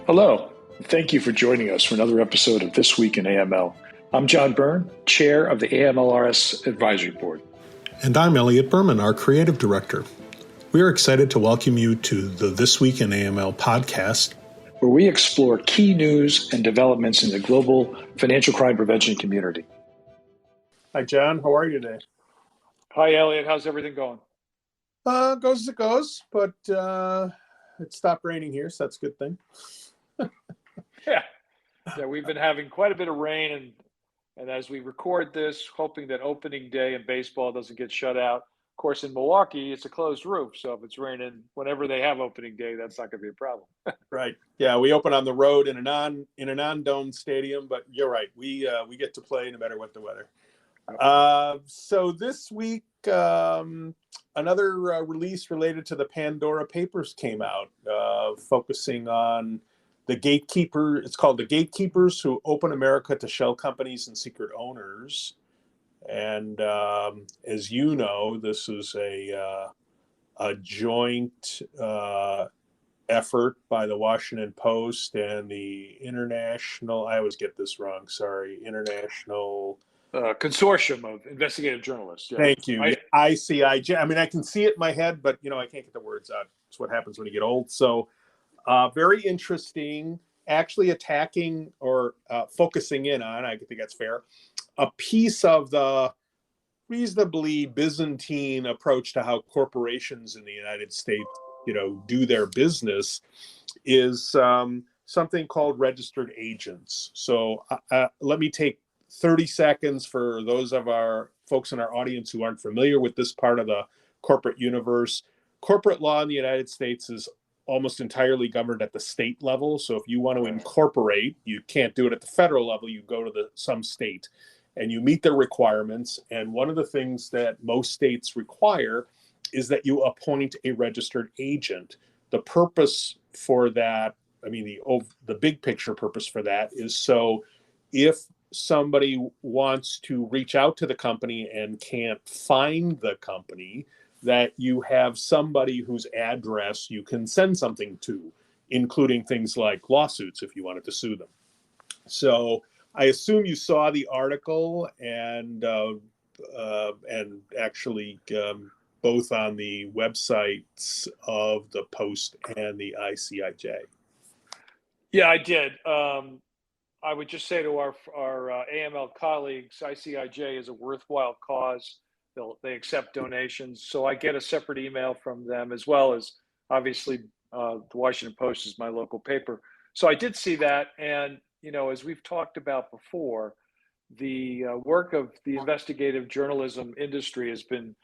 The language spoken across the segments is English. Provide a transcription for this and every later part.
Hello, and thank you for joining us for another episode of This Week in AML. I'm John Byrne, Chair of the AMLRS Advisory Board. And I'm Elliot Berman, our Creative Director. We are excited to welcome you to the This Week in AML podcast, where we explore key news and developments in the global financial crime prevention community. Hi, John. How are you today? Hi, Elliot. How's everything going? Goes as it goes, but it stopped raining here, so that's a good thing. Yeah, we've been having quite a bit of rain, and as we record this, hoping that opening day in baseball doesn't get shut out. Of course, in Milwaukee, it's a closed roof, so if it's raining whenever they have opening day, that's not going to be a problem. Right. Yeah, we open on the road in a non-domed stadium, but you're right. We get to play no matter what the weather. So this week, another release related to the Pandora Papers came out, focusing on the gatekeeper. It's called the Gatekeepers, who open America to shell companies and secret owners. And as you know, this is a joint effort by the Washington Post and the International. I always get this wrong. Sorry, International. Consortium of Investigative Journalists. Yeah. Thank you. ICIJ. I mean, I can see it in my head, but I can't get the words out. It's what happens when you get old. So very interesting, actually attacking or focusing in on, I think that's fair, a piece of the reasonably Byzantine approach to how corporations in the United States, do their business is something called registered agents. So let me take 30 seconds for those of our folks in our audience who aren't familiar with this part of the corporate universe. Corporate law in the United States is almost entirely governed at the state level. So if you want to incorporate, you can't do it at the federal level. You go to some state and you meet their requirements. And one of the things that most states require is that you appoint a registered agent. The purpose for that, the big picture purpose for that is so if somebody wants to reach out to the company and can't find the company, that you have somebody whose address you can send something to, including things like lawsuits if you wanted to sue them. So I assume you saw the article and actually both on the websites of the Post and the ICIJ. Yeah, I did. I would just say to our AML colleagues, ICIJ is a worthwhile cause. They accept donations. So I get a separate email from them, as well as obviously the Washington Post is my local paper. So I did see that. And, as we've talked about before, the work of the investigative journalism industry has been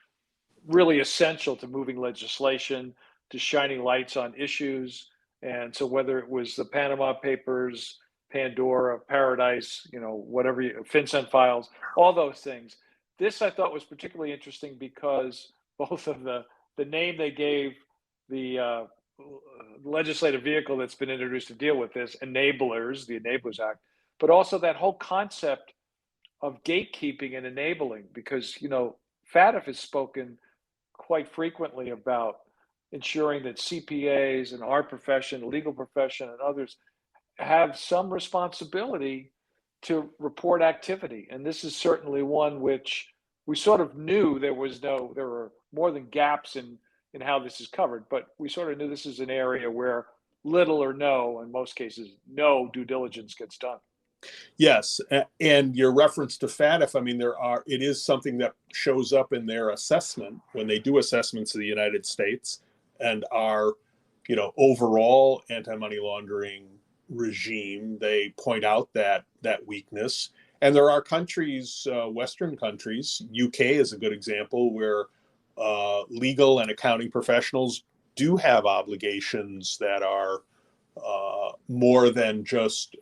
really essential to moving legislation, to shining lights on issues. And so whether it was the Panama Papers, Pandora, Paradise, whatever, FinCEN files, all those things. This I thought was particularly interesting because both of the name they gave the legislative vehicle that's been introduced to deal with this, enablers, the Enablers Act, but also that whole concept of gatekeeping and enabling, because, FATF has spoken quite frequently about ensuring that CPAs and our profession, the legal profession, and others have some responsibility to report activity. And this is certainly one which we sort of knew there were more than gaps in how this is covered, but we sort of knew this is an area where little or no, in most cases, no due diligence gets done. Yes, and your reference to FATF, it is something that shows up in their assessment when they do assessments of the United States and our, overall anti-money laundering regime. They point out that weakness. And there are countries, Western countries, UK is a good example, where legal and accounting professionals do have obligations that are more than just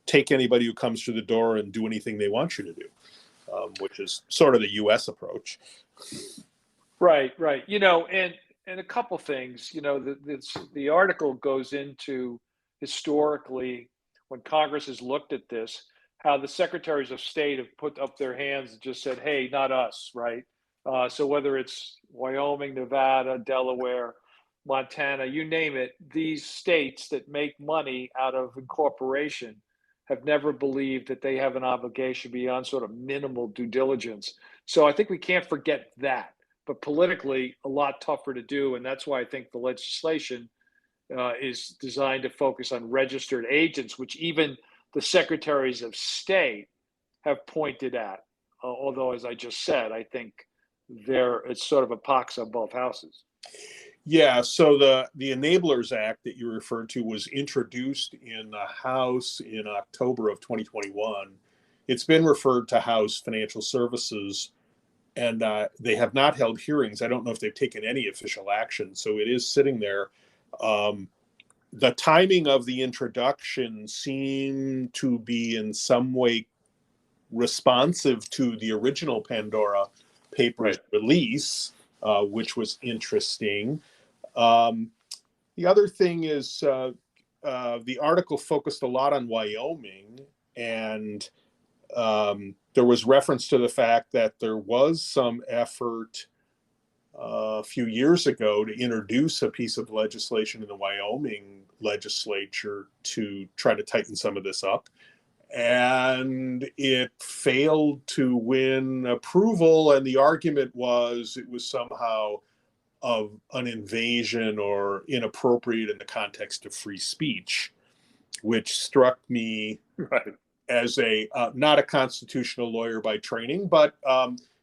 take anybody who comes through the door and do anything they want you to do, which is sort of the U.S. approach. Right. And a couple things, the article goes into historically when Congress has looked at this, how the secretaries of state have put up their hands and just said, hey, not us, right? So whether it's Wyoming, Nevada, Delaware, Montana, you name it, these states that make money out of incorporation have never believed that they have an obligation beyond sort of minimal due diligence. So I think we can't forget that. But politically, a lot tougher to do. And that's why I think the legislation is designed to focus on registered agents, which even the secretaries of state have pointed at. Although, as I just said, I think it's sort of a pox on both houses. Yeah, so the Enablers Act that you referred to was introduced in the House in October of 2021. It's been referred to House Financial Services, and they have not held hearings. I don't know if they've taken any official action, so it is sitting there. The timing of the introduction seemed to be in some way responsive to the original Pandora Papers release, which was interesting. The other thing is the article focused a lot on Wyoming, and there was reference to the fact that there was some effort a few years ago to introduce a piece of legislation in the Wyoming legislature to try to tighten some of this up. And it failed to win approval. And the argument was it was somehow of an invasion or inappropriate in the context of free speech, which struck me as not a constitutional lawyer by training, but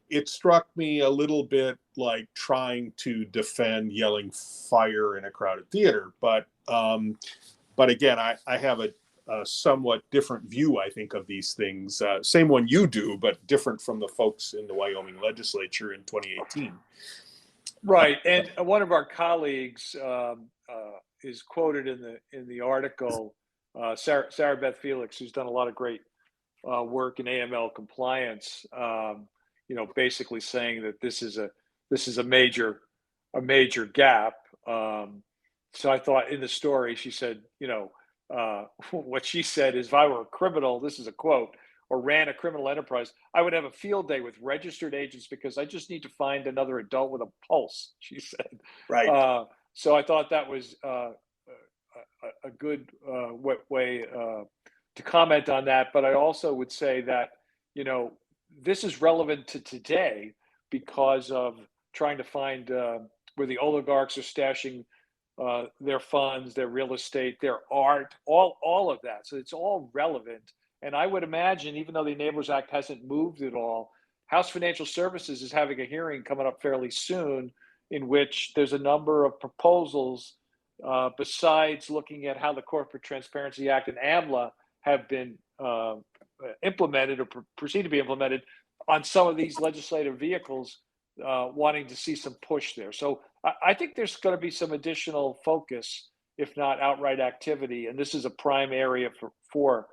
it struck me a little bit like trying to defend yelling fire in a crowded theater. But again, I have a somewhat different view, I think, of these things. Same one you do, but different from the folks in the Wyoming legislature in 2018. Right, and one of our colleagues is quoted in the article, Sarah Beth Felix, who's done a lot of great work in AML compliance. Basically saying that this is a major gap. So I thought in the story she said, what she said is, if I were a criminal, this is a quote, or ran a criminal enterprise, I would have a field day with registered agents because I just need to find another adult with a pulse, she said. Right. So I thought that was a good way to comment on that. But I also would say that, this is relevant to today because of trying to find where the oligarchs are stashing their funds, their real estate, their art, all of that. So it's all relevant. And I would imagine, even though the Enablers Act hasn't moved at all, House Financial Services is having a hearing coming up fairly soon in which there's a number of proposals besides looking at how the Corporate Transparency Act and AMLA have been implemented or proceed to be implemented on some of these legislative vehicles, wanting to see some push there. So I think there's going to be some additional focus, if not outright activity, and this is a prime area for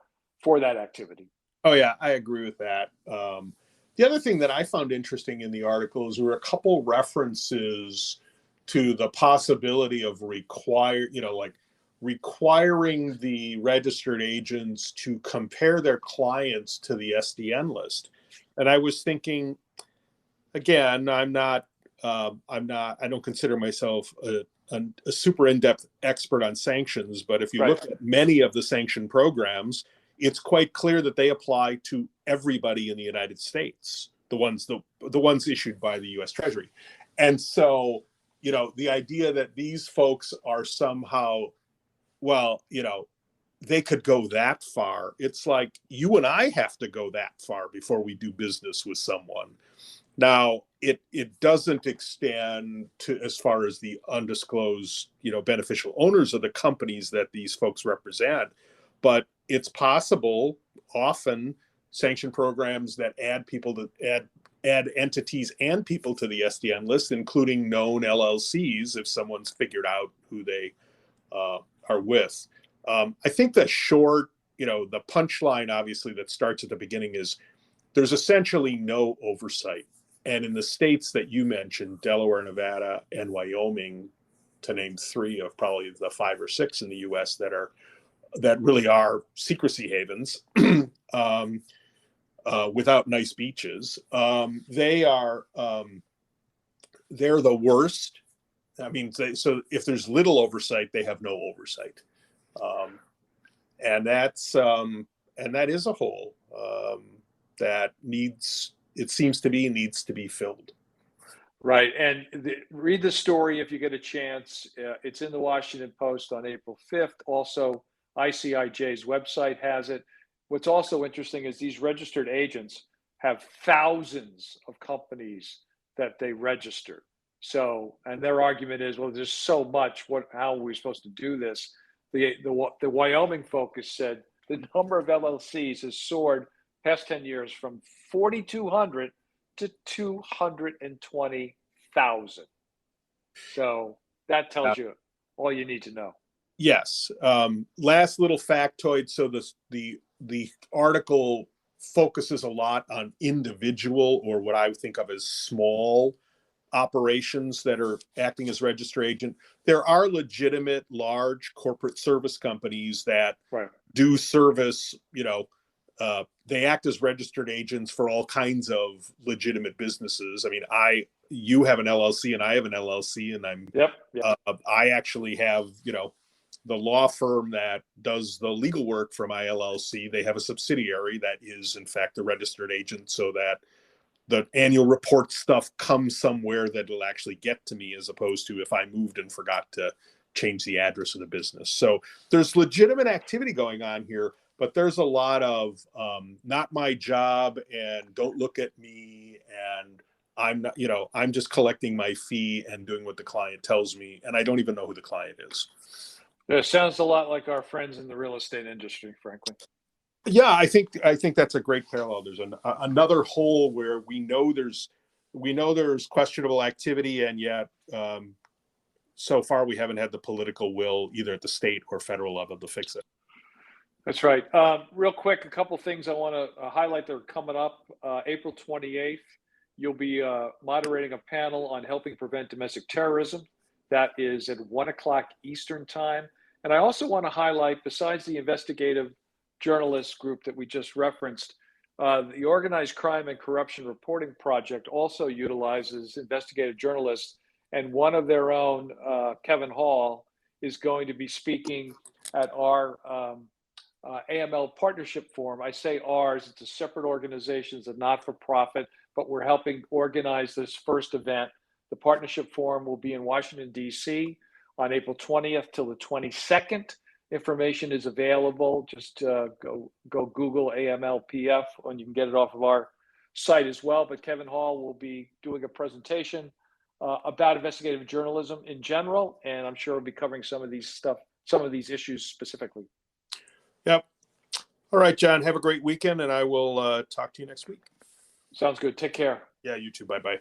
that activity. Oh yeah, I agree with that. The other thing that I found interesting in the article is there were a couple references to the possibility of requiring the registered agents to compare their clients to the SDN list. And I was thinking, again, I don't consider myself a super in-depth expert on sanctions, but if you look at many of the sanction programs, it's quite clear that they apply to everybody in the United States, the ones issued by the U.S. Treasury. And so, the idea that these folks are somehow, they could go that far. It's like you and I have to go that far before we do business with someone. Now, it doesn't extend to as far as the undisclosed, beneficial owners of the companies that these folks represent, but it's possible often sanction programs that add entities and people to the SDN list, including known LLCs, if someone's figured out who they are with. I think the the punchline, obviously, that starts at the beginning is there's essentially no oversight. And in the states that you mentioned, Delaware, Nevada, and Wyoming, to name three of probably the 5 or 6 in the U.S. that really are secrecy havens without nice beaches, they're the worst I mean, so if there's little oversight, they have no oversight. And that is a hole that needs to be filled. Right. And read the story if you get a chance. It's in the Washington Post on April 5th. Also, ICIJ's website has it. What's also interesting is these registered agents have thousands of companies that they register. So, and their argument is, well, there's so much. How are we supposed to do this? The Wyoming focus said the number of LLCs has soared past 10 years from 4,200 to 220,000. So that tells you all you need to know. Yes. Last little factoid. So the article focuses a lot on individual, or what I think of as small, operations that are acting as registered agent. There are legitimate large corporate service companies that do service, they act as registered agents for all kinds of legitimate businesses. I mean, you have an LLC and I have an LLC, and I actually have, the law firm that does the legal work for my LLC. They have a subsidiary that is in fact a registered agent, so that the annual report stuff comes somewhere that it'll actually get to me, as opposed to if I moved and forgot to change the address of the business. So there's legitimate activity going on here, but there's a lot of not my job and don't look at me, and I'm not, I'm just collecting my fee and doing what the client tells me, and I don't even know who the client is. It sounds a lot like our friends in the real estate industry, frankly. Yeah, I think that's a great parallel. There's another hole where we know there's questionable activity, and yet so far we haven't had the political will, either at the state or federal level, to fix it. That's right. Real quick, a couple things I want to highlight that are coming up. April 28th, you'll be moderating a panel on helping prevent domestic terrorism. That is at 1:00 Eastern time. And I also want to highlight, besides the investigative journalist group that we just referenced, the Organized Crime and Corruption Reporting Project also utilizes investigative journalists, and one of their own, Kevin Hall, is going to be speaking at our AML Partnership Forum. I say ours, it's a separate organization, it's a not-for-profit, but we're helping organize this first event. The Partnership Forum will be in Washington, D.C. on April 20th till the 22nd. Information is available. Just go Google AMLPF, and you can get it off of our site as well. But Kevin Hall will be doing a presentation about investigative journalism in general, and I'm sure we'll be covering some of these issues specifically. Yep. All right, John, have a great weekend, and I will talk to you next week. Sounds good. Take care. Yeah, you too. Bye-bye.